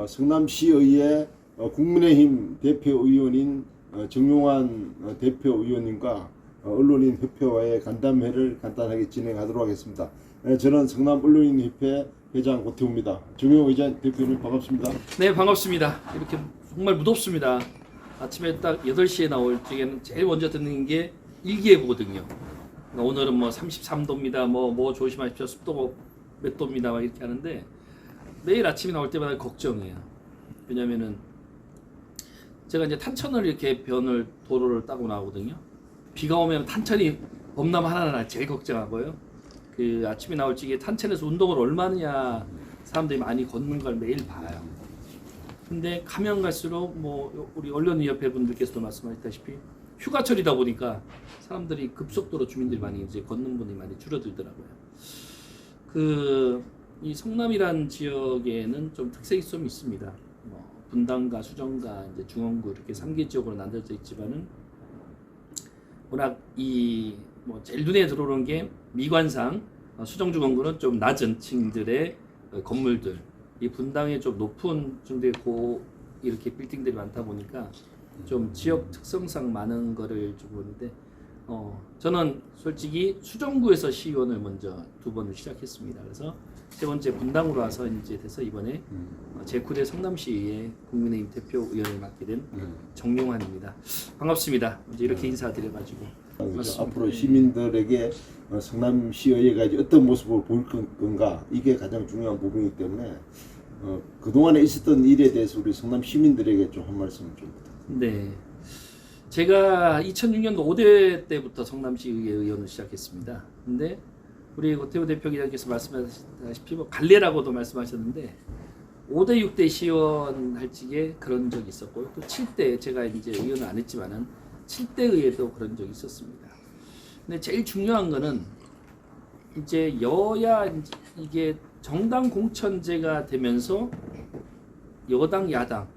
성남시의회 국민의힘 대표의원인 정용환 대표의원님과 언론인 협회와의 간담회를 간단하게 진행하도록 하겠습니다. 저는 성남언론인협회 회장 고태우입니다. 정용 의장 대표님 반갑습니다. 네, 반갑습니다. 이렇게 정말 무덥습니다. 아침에 딱 8시에 나올 적에는 제일 먼저 듣는 게 일기예보거든요. 오늘은 뭐 33도입니다. 뭐 조심하십시오. 습도 몇 도입니다. 막 이렇게 하는데 매일 아침에 나올 때마다 걱정이에요. 왜냐면은 제가 이제 탄천을 이렇게 도로를 따고 나오거든요. 비가 오면 탄천이 범람 하나하나 제일 걱정하고요. 그 아침에 나올 적에 탄천에서 운동을 얼마나 하느냐 사람들이 많이 걷는 걸 매일 봐요. 근데 가면 갈수록 뭐 우리 언론인협회 분들께서도 말씀하셨다시피 휴가철이다 보니까 사람들이 급속도로 주민들이 많이 이제 걷는 분이 많이 줄어들더라고요. 이 성남이란 지역에는 좀 특색이 좀 있습니다. 분당과 수정과 이제 중원구 이렇게 3개 지역으로 나눠져 있지만은 워낙 제일 눈에 들어오는 게 미관상 수정중원구는 좀 낮은 층들의 건물들, 이 분당에 좀 높은 층들의 이렇게 빌딩들이 많다 보니까 좀 지역 특성상 많은 거를 좀 보는데 저는 솔직히 수정구에서 시의원을 먼저 2번을 시작했습니다. 그래서 세 번째 분당으로 와서 이제 돼서 이번에 제9대 성남시의 국민의힘 대표 의원을 맡게 된 정용환입니다. 반갑습니다. 이제 이렇게 인사드려가지고 앞으로 시민들에게 성남시의회가 이제 어떤 모습을 보일 건가, 이게 가장 중요한 부분이기 때문에 그동안에 있었던 일에 대해서 우리 성남 시민들에게 좀 한 말씀 좀 부탁드립니다. 네, 제가 2006년도 5대 때부터 성남시의회 의원을 시작했습니다. 근데 우리 고태우 대표님께서 말씀하셨다시피 갈래라고도 말씀하셨는데 5대 6대 시의원 할 적에 그런 적이 있었고요. 또 7대 제가 이제 의원을 안 했지만은 7대 의회도 그런 적이 있었습니다. 근데 제일 중요한 거는 이제 여야 이게 정당 공천제가 되면서 여당 야당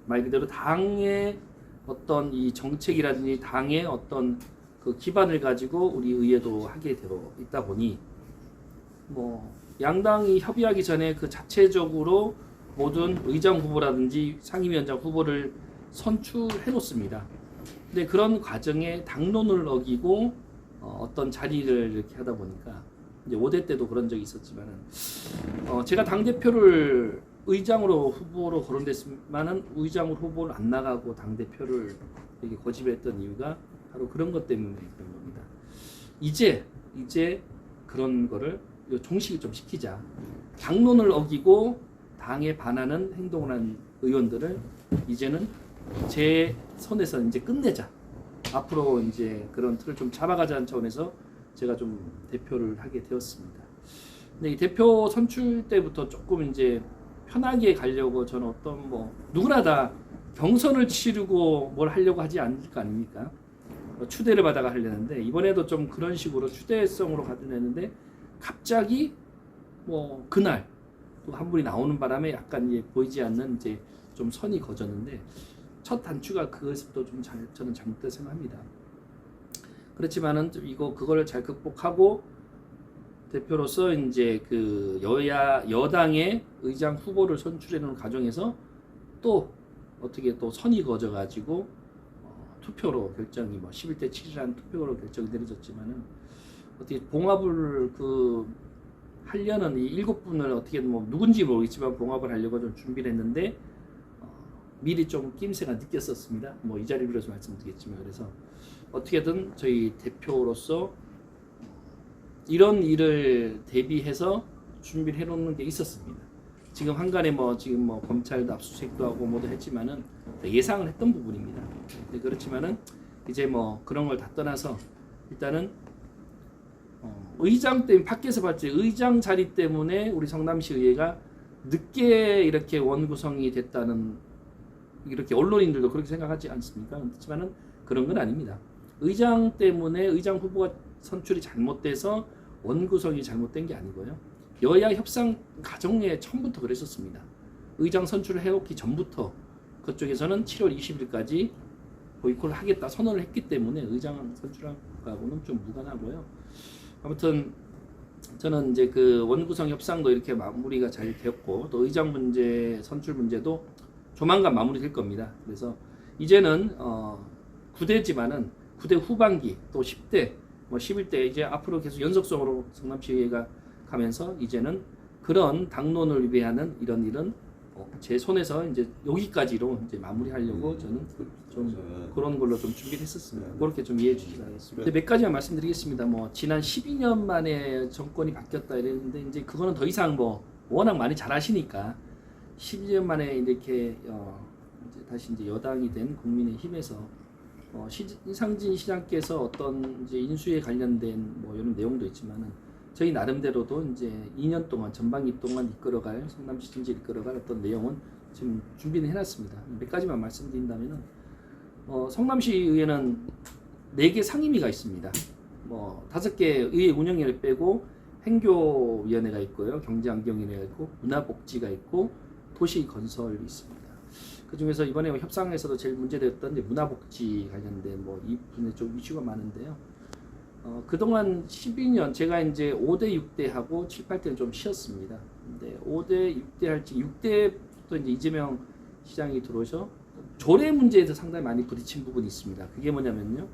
말 그대로 당의 어떤 이 정책이라든지 당의 어떤 그 기반을 가지고 우리 의회도 하게 되어 있다 보니 양당이 협의하기 전에 그 자체적으로 모든 의장 후보라든지 상임위원장 후보를 선출해 놓습니다. 근데 그런 과정에 당론을 어기고 어떤 자리를 이렇게 하다 보니까 이제 5대 때도 그런 적이 있었지만은 제가 당 대표를 의장으로 후보로 거론됐지만은 의장으로 후보를 안 나가고 당 대표를 이렇게 고집했던 이유가 바로 그런 것 때문에 그런 겁니다. 이제 그런 거를 종식을 좀 시키자. 당론을 어기고 당에 반하는 행동을 한 의원들을 이제는 제 손에서 이제 끝내자. 앞으로 이제 그런 틀을 좀 잡아가자는 차원에서 제가 좀 대표를 하게 되었습니다. 근데 이 대표 선출 때부터 조금 이제 편하게 가려고 저는 누구나 다 경선을 치르고 뭘 하려고 하지 않을 거 아닙니까? 추대를 받아가 하려는데 이번에도 좀 그런 식으로 추대성으로 가려는데 갑자기 그날 또 한 분이 나오는 바람에 약간 이제 보이지 않는 이제 좀 선이 거졌는데 첫 단추가 그것부터 좀 저는 잘못됐다고 생각합니다. 그렇지만은 그거를 잘 극복하고 대표로서 이제 그 여당의 의장 후보를 선출해 놓은 과정에서 또 어떻게 또 선이 거져 가지고 투표로 결정이 11대 7이라는 투표로 결정이 내려졌지만은 어떻게 봉합을 하려는 이 7분을 어떻게든 누군지 모르겠지만 봉합을 하려고 좀 준비를 했는데 미리 좀 낌새가 느꼈었습니다. 이 자리를 빌어서 말씀드리겠지만 그래서 어떻게든 저희 대표로서 이런 일을 대비해서 준비를 해놓는 게 있었습니다. 지금 한간에 검찰도 압수수색도 하고 모두 했지만은 예상을 했던 부분입니다. 그렇지만은 이제 그런 걸 다 떠나서 일단은 의장 때문에 밖에서 봤지 의장 자리 때문에 우리 성남시 의회가 늦게 이렇게 원구성이 됐다는 이렇게 언론인들도 그렇게 생각하지 않습니까? 그렇지만은 그런 건 아닙니다. 의장 때문에 의장 후보가 선출이 잘못돼서 원구성이 잘못된 게 아니고요. 여야 협상 과정에 처음부터 그랬었습니다. 의장 선출을 해놓기 전부터 그쪽에서는 7월 20일까지 보이콧을 하겠다 선언을 했기 때문에 의장 선출하고는 좀 무관하고요. 아무튼 저는 이제 그 원구성 협상도 이렇게 마무리가 잘 되었고 또 의장 문제, 선출 문제도 조만간 마무리될 겁니다. 그래서 이제는 9대지만은 9대 후반기 또 10대, 뭐 11대 이제 앞으로 계속 연속적으로 성남시의회가 가면서 이제는 그런 당론을 위배하는 이런 일은 제 손에서 이제 여기까지로 이제 마무리하려고 저는 좀 그런 걸로 좀 준비를 했었습니다. 그렇게 좀 이해해 주시기 바라겠습니다. 근데 몇 가지만 말씀드리겠습니다. 뭐 지난 12년 만에 정권이 바뀌었다 이랬는데 이제 그거는 더 이상 뭐 워낙 많이 잘 아시니까 12년 만에 이렇게 이제 다시 이제 여당이 된 국민의힘에서 이상진 시장께서 어떤 이제 인수에 관련된 뭐 이런 내용도 있지만은 저희 나름대로도 이제 2년 동안 전반기 동안 이끌어갈 성남시 정치를 이끌어갈 어떤 내용은 지금 준비는 해놨습니다. 몇 가지만 말씀드린다면은 성남시 의회는 4개 상임위가 있습니다. 뭐 5개 의회 운영위를 빼고 행교위원회가 있고요, 경제환경위원회가 있고 문화복지가 있고 도시건설이 있습니다. 그 중에서 이번에 협상에서도 제일 문제되었던 이제 문화복지 관련된 뭐 이 분야에 좀 이슈가 많은데요. 그동안 12년 제가 이제 5대 6대 하고 7, 8대는 좀 쉬었습니다. 근데 5대 6대 할지 6대부터 이제 이재명 시장이 들어오셔 조례 문제에서 상당히 많이 부딪힌 부분이 있습니다. 그게 뭐냐면요,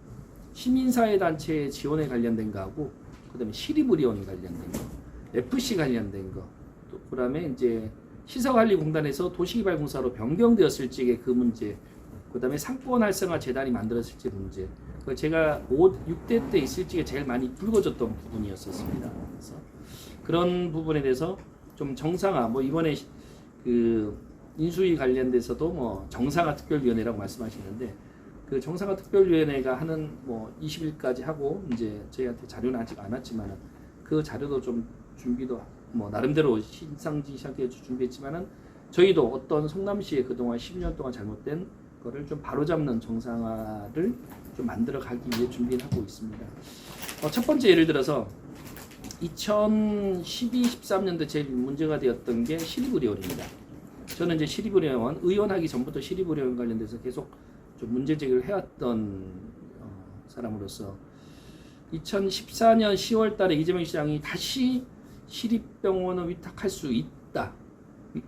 시민사회단체 지원에 관련된 거하고 그다음에 시립의료원 관련된 거, FC 관련된 거, 또 그다음에 이제 시설관리공단에서 도시개발공사로 변경되었을 적의 그 문제, 그다음에 상권활성화 재단이 만들어졌을 적 문제, 그 제가 6대 때 있을 적에 제일 많이 불거졌던 부분이었었습니다. 그래서 그런 부분에 대해서 좀 정상화, 뭐 이번에 그 인수위 관련돼서도 뭐 정상화 특별위원회라고 말씀하시는데 그 정상화 특별위원회가 하는 뭐 20일까지 하고 이제 저희한테 자료는 아직 안 왔지만은 그 자료도 좀 준비도 뭐 나름대로 신상지 시작해 준비했지만은 저희도 어떤 성남시에 그동안 10년 동안 잘못된 거를 좀 바로잡는 정상화를 좀 만들어 가기 위해 준비를 하고 있습니다. 첫 번째 예를 들어서 2012, 13년도 제일 문제가 되었던 게 시립의료원입니다. 저는 이제 시립의료원 의원하기 전부터 시립의료원 관련돼서 계속 좀 문제 제기를 해왔던 사람으로서 2014년 10월달에 이재명 시장이 다시 시립병원을 위탁할 수 있다.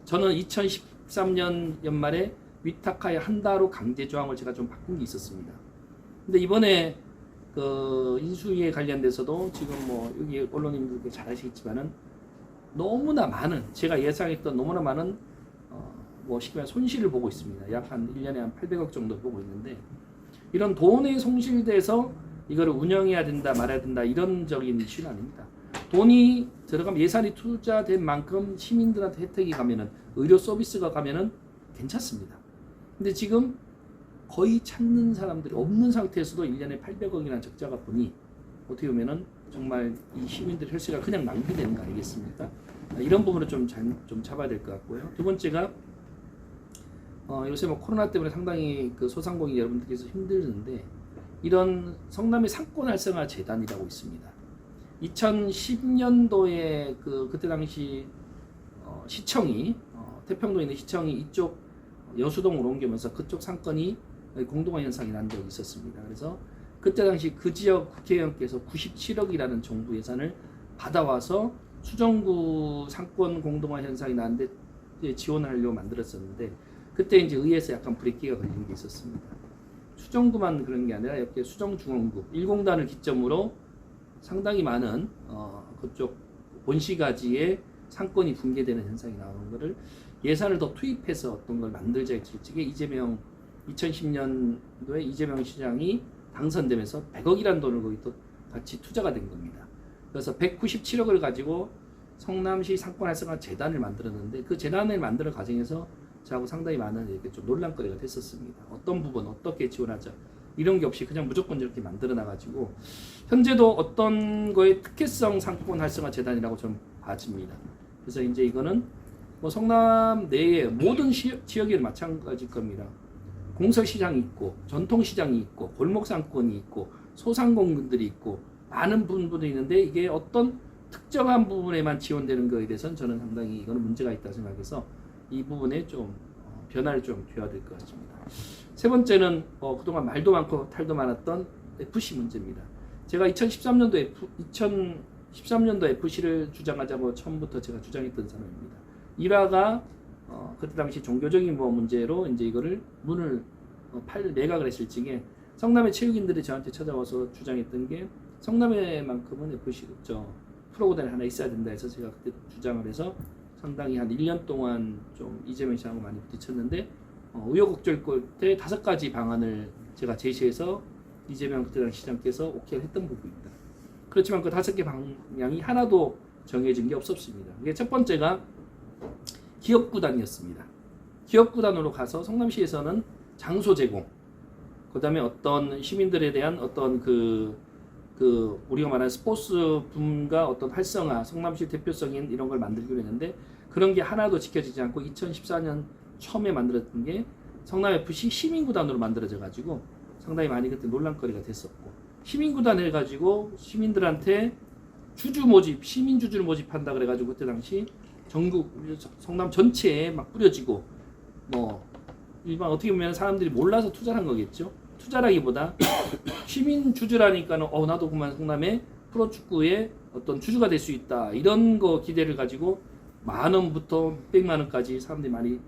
저는 2013년 연말에 위탁하여 한다로 강제 조항을 제가 좀 바꾼 게 있었습니다. 근데 이번에 그 인수위에 관련돼서도 지금 뭐 여기 언론인들께 잘 아시겠지만은 너무나 많은, 제가 예상했던 너무나 많은 뭐 쉽게 말해 손실을 보고 있습니다. 약 한 1년에 한 800억 정도 보고 있는데 이런 돈이 손실돼서 이거를 운영해야 된다 말아야 된다 이런적인 이슈는 아닙니다. 돈이 들어가면 예산이 투자된 만큼 시민들한테 혜택이 가면은 의료 서비스가 가면은 괜찮습니다. 근데 지금 거의 찾는 사람들이 없는 상태에서도 1년에 800억이라는 적자가 보니 어떻게 보면은 정말 이 시민들 혈세가 그냥 낭비되는 거 아니겠습니까? 이런 부분을 좀 잡아야 될 것 같고요. 두 번째가 요새 뭐 코로나 때문에 상당히 그 소상공인 여러분들께서 힘드는데 이런 성남의 상권활성화 재단이라고 있습니다. 2010년도에 그때 당시 시청이 태평도에 있는 시청이 이쪽 여수동으로 옮기면서 그쪽 상권이 공동화 현상이 난 적이 있었습니다. 그래서 그때 당시 그 지역 국회의원께서 97억이라는 정부 예산을 받아와서 수정구 상권 공동화 현상이 나는데 지원하려고 만들었었는데 그때 이제 의회에서 약간 브레이크가 걸린 게 있었습니다. 수정구만 그런 게 아니라 옆에 수정중원구 1공단을 기점으로 상당히 많은 그쪽 본시가지의 상권이 붕괴되는 현상이 나오는 것을 예산을 더 투입해서 어떤 걸 만들자 했을 적에 2010년도에 이재명 시장이 당선되면서 100억이라는 돈을 거기 또 같이 투자가 된 겁니다. 그래서 197억을 가지고 성남시 상권활성화 재단을 만들었는데 그 재단을 만드는 과정에서 저하고 상당히 많은 이렇게 좀 논란거리가 됐었습니다. 어떤 부분 어떻게 지원하자 이런 게 없이 그냥 무조건 이렇게 만들어 놔가지고 현재도 어떤 거에 특혜성 상권 활성화 재단이라고 좀 봐집니다. 그래서 이제 이거는 뭐 성남 내에 모든 지역이 마찬가지일 겁니다. 공설시장이 있고 전통시장이 있고 골목상권이 있고 소상공인들이 있고 많은 부분들이 있는데 이게 어떤 특정한 부분에만 지원되는 거에 대해서는 저는 상당히 이거는 문제가 있다 생각해서 이 부분에 좀 변화를 좀 줘야 될 것 같습니다. 세 번째는 그동안 말도 많고 탈도 많았던 FC 문제입니다. 제가 2013년도 13년도 FC를 주장하자고 처음부터 제가 주장했던 사람입니다. 일화가 그때 당시 종교적인 뭐 문제로 이제 이거를 문을 매각을 했을 적에 성남의 체육인들이 저한테 찾아와서 주장했던 게 성남에만큼은 FC 프로구단이 하나 있어야 된다 해서 제가 그때 주장을 해서 상당히 한 1년 동안 좀 이재명 시장하고 많이 부딪혔는데 우여곡절 끝에 5가지 방안을 제가 제시해서 이재명 그때 당시 시장께서 오케이를 했던 부분입니다. 그렇지만 그 5개 방향이 하나도 정해진 게 없었습니다. 이게 첫 번째가 기업구단이었습니다. 기업구단으로 가서 성남시에서는 장소 제공, 그 다음에 어떤 시민들에 대한 어떤 우리가 말하는 스포츠 붐과 어떤 활성화, 성남시 대표성인 이런 걸 만들기로 했는데 그런 게 하나도 지켜지지 않고 2014년 처음에 만들었던 게 성남FC 시민구단으로 만들어져 가지고 상당히 많이 그때 논란거리가 됐었고, 시민구단 해가지고 시민들한테 주주 모집, 시민 주주를 모집한다 그래가지고 그때 당시 전국 성남 전체에 막 뿌려지고 뭐 일반 어떻게 보면 사람들이 몰라서 투자를 한 거겠죠. 투자라기보다 시민 주주라니까는 나도 그만 성남의 프로축구의 어떤 주주가 될 수 있다 이런 거 기대를 가지고 10,000원부터 600만 원까지 사람들이 많이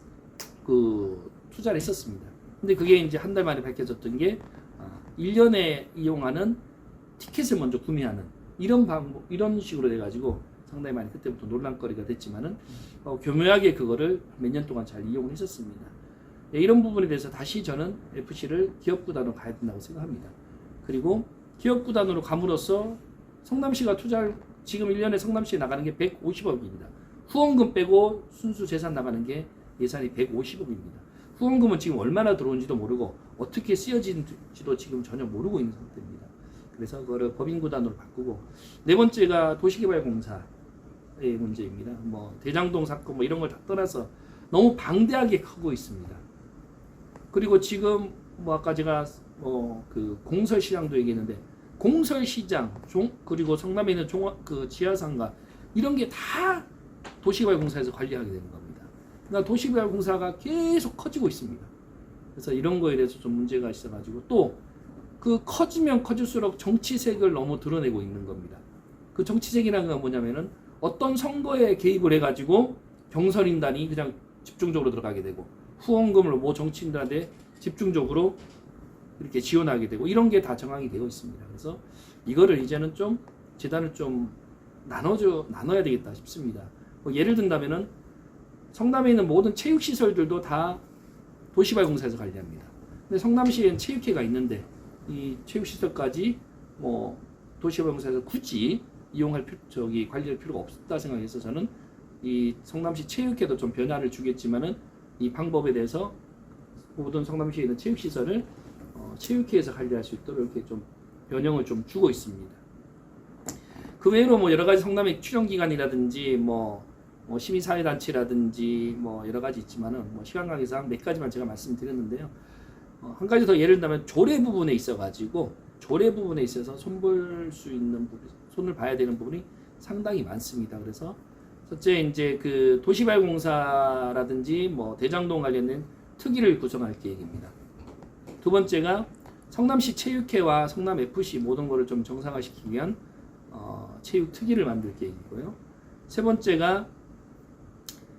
투자를 했었습니다. 근데 그게 이제 한 달 만에 밝혀졌던 게 1년에 이용하는 티켓을 먼저 구매하는 이런 방법, 이런 식으로 돼가지고 상당히 많이 그때부터 논란거리가 됐지만은 교묘하게 그거를 몇 년 동안 잘 이용을 했었습니다. 네, 이런 부분에 대해서 다시 저는 FC를 기업구단으로 가야 된다고 생각합니다. 그리고 기업구단으로 감으로써 성남시가 투자를 지금 1년에 성남시에 나가는 게 150억입니다. 후원금 빼고 순수 재산 나가는 게 예산이 150억입니다. 후원금은 지금 얼마나 들어온지도 모르고 어떻게 쓰여진지도 지금 전혀 모르고 있는 상태입니다. 그래서 그거를 법인구단으로 바꾸고, 네 번째가 도시개발공사의 문제입니다. 뭐 대장동 사건 뭐 이런 걸 다 떠나서 너무 방대하게 크고 있습니다. 그리고 지금 뭐 아까 제가 공설시장도 얘기했는데 공설시장 그리고 성남에 있는 지하상가 이런 게 다 도시개발공사에서 관리하게 되는 겁니다. 그러니까 도시개발공사가 계속 커지고 있습니다. 그래서 이런 거에 대해서 좀 문제가 있어가지고 또 그 커지면 커질수록 정치색을 너무 드러내고 있는 겁니다. 그 정치색이라는 건 뭐냐면은 어떤 선거에 개입을 해가지고 경선인단이 그냥 집중적으로 들어가게 되고 후원금을 뭐 정치인들한테 집중적으로 이렇게 지원하게 되고 이런 게 다 정황이 되어 있습니다. 그래서 이거를 이제는 좀 재단을 좀 나눠야 되겠다 싶습니다. 뭐 예를 든다면은 성남에 있는 모든 체육시설들도 다 도시개발공사에서 관리합니다. 근데 성남시에는 체육회가 있는데 이 체육시설까지 뭐 도시개발공사에서 굳이 관리할 필요가 없다 생각해서 저는 이 성남시 체육회도 좀 변화를 주겠지만은 이 방법에 대해서 모든 성남시에 있는 체육시설을 체육회에서 관리할 수 있도록 이렇게 좀 변형을 좀 주고 있습니다. 그 외로 뭐 여러 가지 성남의 출연기관이라든지 뭐 시민사회단체라든지 뭐 여러 가지 있지만은 뭐 시간 관계상 몇 가지만 제가 말씀드렸는데요. 한 가지 더 예를 들면 조례 부분에 있어서 손을 봐야 되는 부분이 상당히 많습니다. 그래서 첫째 이제 그 도시개발공사라든지 뭐 대장동 관련된 특위를 구성할 계획입니다. 두 번째가 성남시 체육회와 성남 FC 모든 거를 좀 정상화시키기 위한 체육 특위를 만들 계획이고요. 세 번째가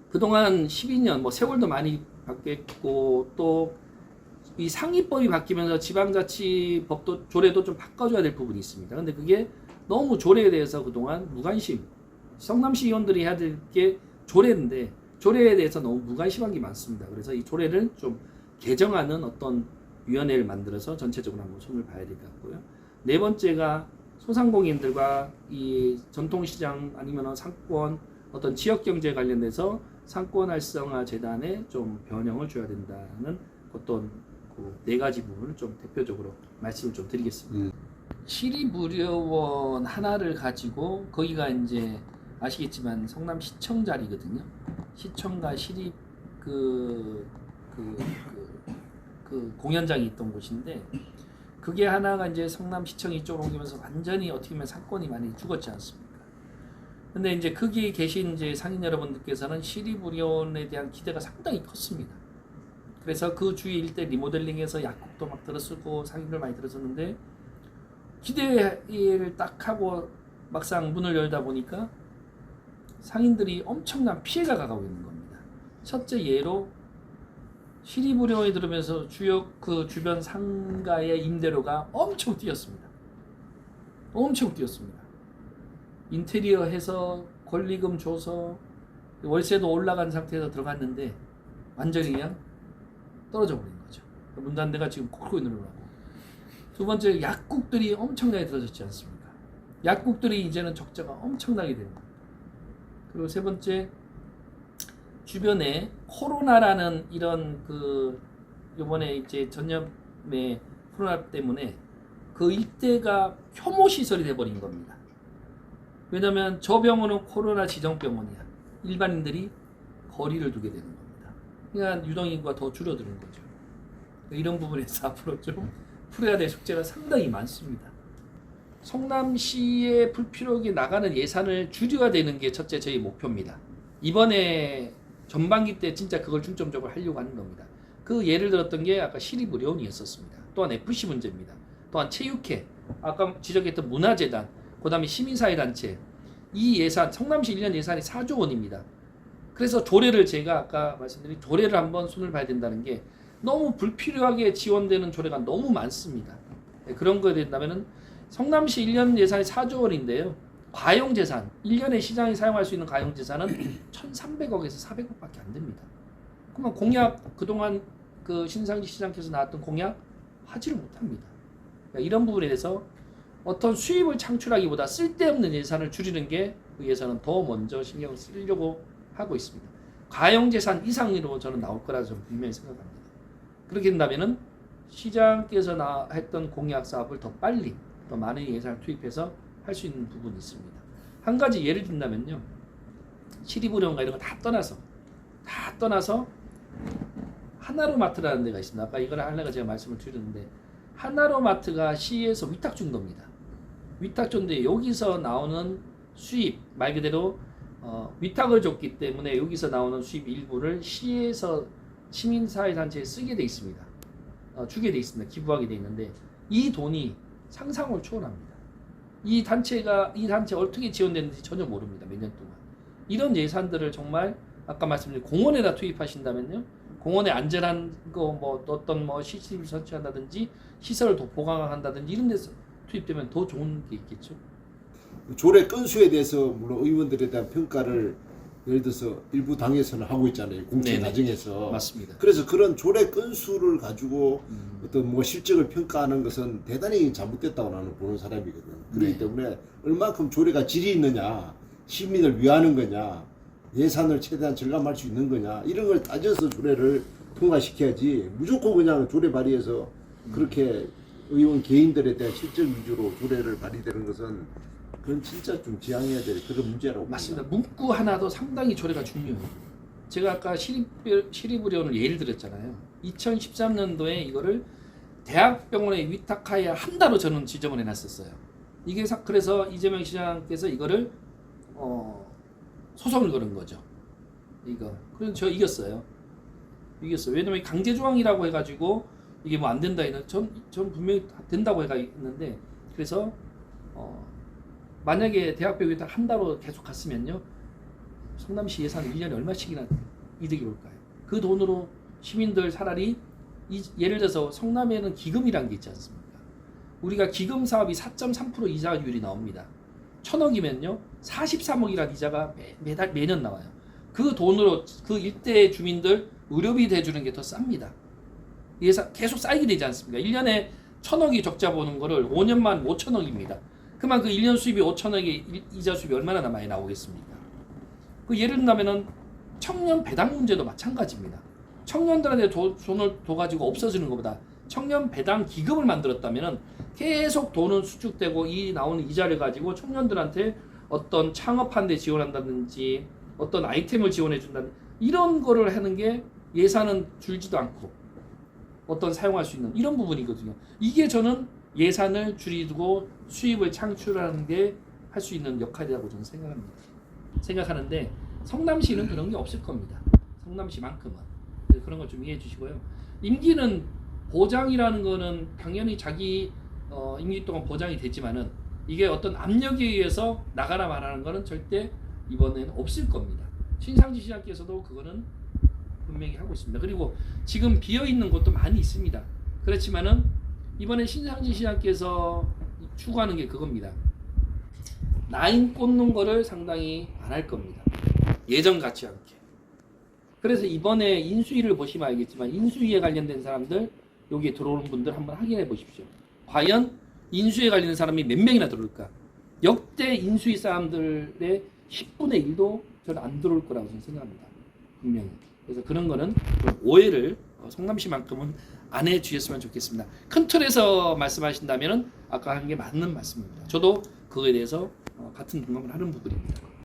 그동안 12년 뭐 세월도 많이 바뀌었고 또 이 상위법이 바뀌면서 지방자치법도 조례도 좀 바꿔줘야 될 부분이 있습니다. 근데 그게 너무 조례에 대해서 그동안 무관심, 성남시 의원들이 해야 될 게 조례인데 조례에 대해서 너무 무관심한 게 많습니다. 그래서 이 조례를 좀 개정하는 어떤 위원회를 만들어서 전체적으로 한번 손을 봐야 될 것 같고요. 네 번째가 소상공인들과 이 전통시장 아니면 상권 어떤 지역경제 관련돼서 상권 활성화 재단에 좀 변형을 줘야 된다는 어떤 네 가지 부분을 좀 대표적으로 말씀을 좀 드리겠습니다. 시립의료원 하나를 가지고 거기가 이제 아시겠지만 성남시청 자리거든요. 시청과 시립 공연장이 있던 곳인데 그게 하나가 이제 성남시청이 이쪽으로 옮기면서 완전히 어떻게 보면 상권이 많이 죽었지 않습니까? 근데 이제 거기 계신 이제 상인 여러분들께서는 시립의료원에 대한 기대가 상당히 컸습니다. 그래서 그 주위 일대 리모델링해서 약국도 막 들어쓰고 상인들 많이 들어섰는데 기대를 딱 하고 막상 문을 열다 보니까 상인들이 엄청난 피해가 가고 있는 겁니다. 첫째 예로 시리부령이 들으면서 주역 그 주변 상가의 임대료가 엄청 뛰었습니다. 엄청 뛰었습니다. 인테리어 해서 권리금 줘서 월세도 올라간 상태에서 들어갔는데 완전히 그냥 떨어져 버린 거죠. 문단대가 지금 콜콜 늘어나고. 두 번째, 약국들이 엄청나게 들어졌지 않습니까? 약국들이 이제는 적자가 엄청나게 됩니다. 그리고 세 번째, 주변에 코로나라는 이런 그 이번에 이제 전염의 코로나 때문에 그 일대가 혐오 시설이 돼버린 겁니다. 왜냐하면 저 병원은 코로나 지정병원이야. 일반인들이 거리를 두게 되는 겁니다. 그러니까 유동인구가 더 줄어드는 거죠. 이런 부분에서 앞으로 좀 풀어야 될 숙제가 상당히 많습니다. 성남시에 불필요하게 나가는 예산을 줄여야 되는 게 첫째 저희 목표입니다. 이번에 전반기 때 진짜 그걸 중점적으로 하려고 하는 겁니다. 그 예를 들었던 게 아까 시립의료원이었었습니다. 또한 FC 문제입니다. 또한 체육회, 아까 지적했던 문화재단, 그 다음에 시민사회단체, 이 예산, 성남시 1년 예산이 4조 원입니다. 그래서 조례를 제가 아까 말씀드린 조례를 한번 손을 봐야 된다는 게 너무 불필요하게 지원되는 조례가 너무 많습니다. 그런 거에 된다면은 성남시 1년 예산이 4조 원인데요. 가용재산, 1년에 시장이 사용할 수 있는 가용재산은 1,300억에서 400억밖에 안 됩니다. 그러면 공약, 그동안 그 신상지 시장께서 나왔던 공약 하지를 못합니다. 그러니까 이런 부분에 대해서 어떤 수입을 창출하기보다 쓸데없는 예산을 줄이는 게 그 예산은 더 먼저 신경을 쓰려고 하고 있습니다. 가용재산 이상으로 저는 나올 거라 저는 분명히 생각합니다. 그렇게 된다면은 시장께서 했던 공약 사업을 더 빨리, 더 많은 예산을 투입해서 할 수 있는 부분이 있습니다. 한 가지 예를 든다면요. 시리부령과 이런 거 다 떠나서 하나로마트라는 데가 있습니다. 아까 이걸 하려고 제가 말씀을 드렸는데 하나로마트가 시에서 위탁 준 겁니다. 위탁 줬는데 여기서 나오는 수입, 말 그대로 위탁을 줬기 때문에 여기서 나오는 수입 일부를 시에서 시민사회단체에 쓰게 돼 있습니다. 주게 돼 있습니다. 기부하게 돼 있는데 이 돈이 상상을 초월합니다. 이 단체 어떻게 지원되는지 전혀 모릅니다. 몇 년 동안. 이런 예산들을 정말 아까 말씀드린 공원에다 투입하신다면요. 공원에 안전한 거 뭐 어떤 뭐 CCTV 설치한다든지 시설을 더 보강한다든지 이런 데서 투입되면 더 좋은 게 있겠죠. 조례 건수에 대해서 물론 의원들에 대한 평가를 예를 들어서 일부 당에서는 하고 있잖아요. 공천 네네. 과정에서. 맞습니다. 그래서 그런 조례 건수를 가지고 어떤 뭐 실적을 평가하는 것은 대단히 잘못됐다고 나는 보는 사람이거든. 그렇기 네. 때문에 얼마큼 조례가 질이 있느냐, 시민을 위하는 거냐, 예산을 최대한 절감할 수 있는 거냐 이런 걸 따져서 조례를 통과시켜야지 무조건 그냥 조례 발의해서 그렇게 의원 개인들에 대한 실적 위주로 조례를 발의되는 것은 그건 진짜 좀 지양해야 될 그런 문제라고 맞습니다. 봅니다. 문구 하나도 상당히 조례가 중요해요. 제가 아까 시립의료원을 예를 들었잖아요. 2013년도에 이거를 대학병원에 위탁하여야 한다로 저는 지정을 해놨었어요. 이게 그래서 이재명 시장께서 이거를 소송을 거는 거죠. 그래서 저 이겼어요. 왜냐면 강제조항이라고 해가지고 이게 뭐 안 된다 이는 전 분명히 된다고 해가 있는데 그래서 만약에 대학병원에 한다로 계속 갔으면요. 성남시 예산 1년에 얼마씩이나 이득이 올까요? 그 돈으로 시민들 차라리 예를 들어서 성남에는 기금이란 게 있지 않습니까? 우리가 기금 사업이 4.3% 이자율이 나옵니다. 1,000억이면요. 43억이라는 이자가 매년 나와요. 그 돈으로 그 일대 주민들 의료비 대주는 게 더 쌉니다. 예산 계속 쌓이게 되지 않습니까? 1년에 1,000억이 적자 보는 거를 5년만 5천억입니다. 그만 그 1년 수입이 5천억의 이자 수입이 얼마나 많이 나오겠습니까? 그 예를 들면은 청년 배당 문제도 마찬가지입니다. 청년들한테 돈을 둬가지고 없어지는 것보다 청년 배당 기금을 만들었다면은 계속 돈은 수축되고 이 나오는 이자를 가지고 청년들한테 어떤 창업하는 데 지원한다든지 어떤 아이템을 지원해 준다든지 이런 거를 하는 게 예산은 줄지도 않고 어떤 사용할 수 있는 이런 부분이거든요. 이게 저는 예산을 줄이고 수입을 창출하는 게 할 수 있는 역할이라고 저는 생각하는데 성남시는 그런 게 없을 겁니다. 성남시만큼은. 그런 걸 좀 이해해 주시고요. 임기는 보장이라는 거는 당연히 자기 임기 동안 보장이 되지만은 이게 어떤 압력에 의해서 나가라 말하는 거는 절대 이번에는 없을 겁니다. 신상지 신학교에서도 그거는 분명히 하고 있습니다. 그리고 지금 비어 있는 곳도 많이 있습니다. 그렇지만은 이번에 신상지 신학교에서 추구하는 게 그겁니다. 라인 꽂는 거를 상당히 안 할 겁니다. 예전 같지 않게. 그래서 이번에 인수위를 보시면 알겠지만 인수위에 관련된 사람들 여기에 들어오는 분들 한번 확인해 보십시오. 과연 인수위에 관련된 사람이 몇 명이나 들어올까? 역대 인수위 사람들의 10분의 1도 저는 안 들어올 거라고 저는 생각합니다. 분명히. 그래서 그런 거는 좀 오해를 성남시만큼은 안 해주셨으면 좋겠습니다. 큰 틀에서 말씀하신다면 아까 한 게 맞는 말씀입니다. 저도 그거에 대해서 같은 공감을 하는 부분입니다.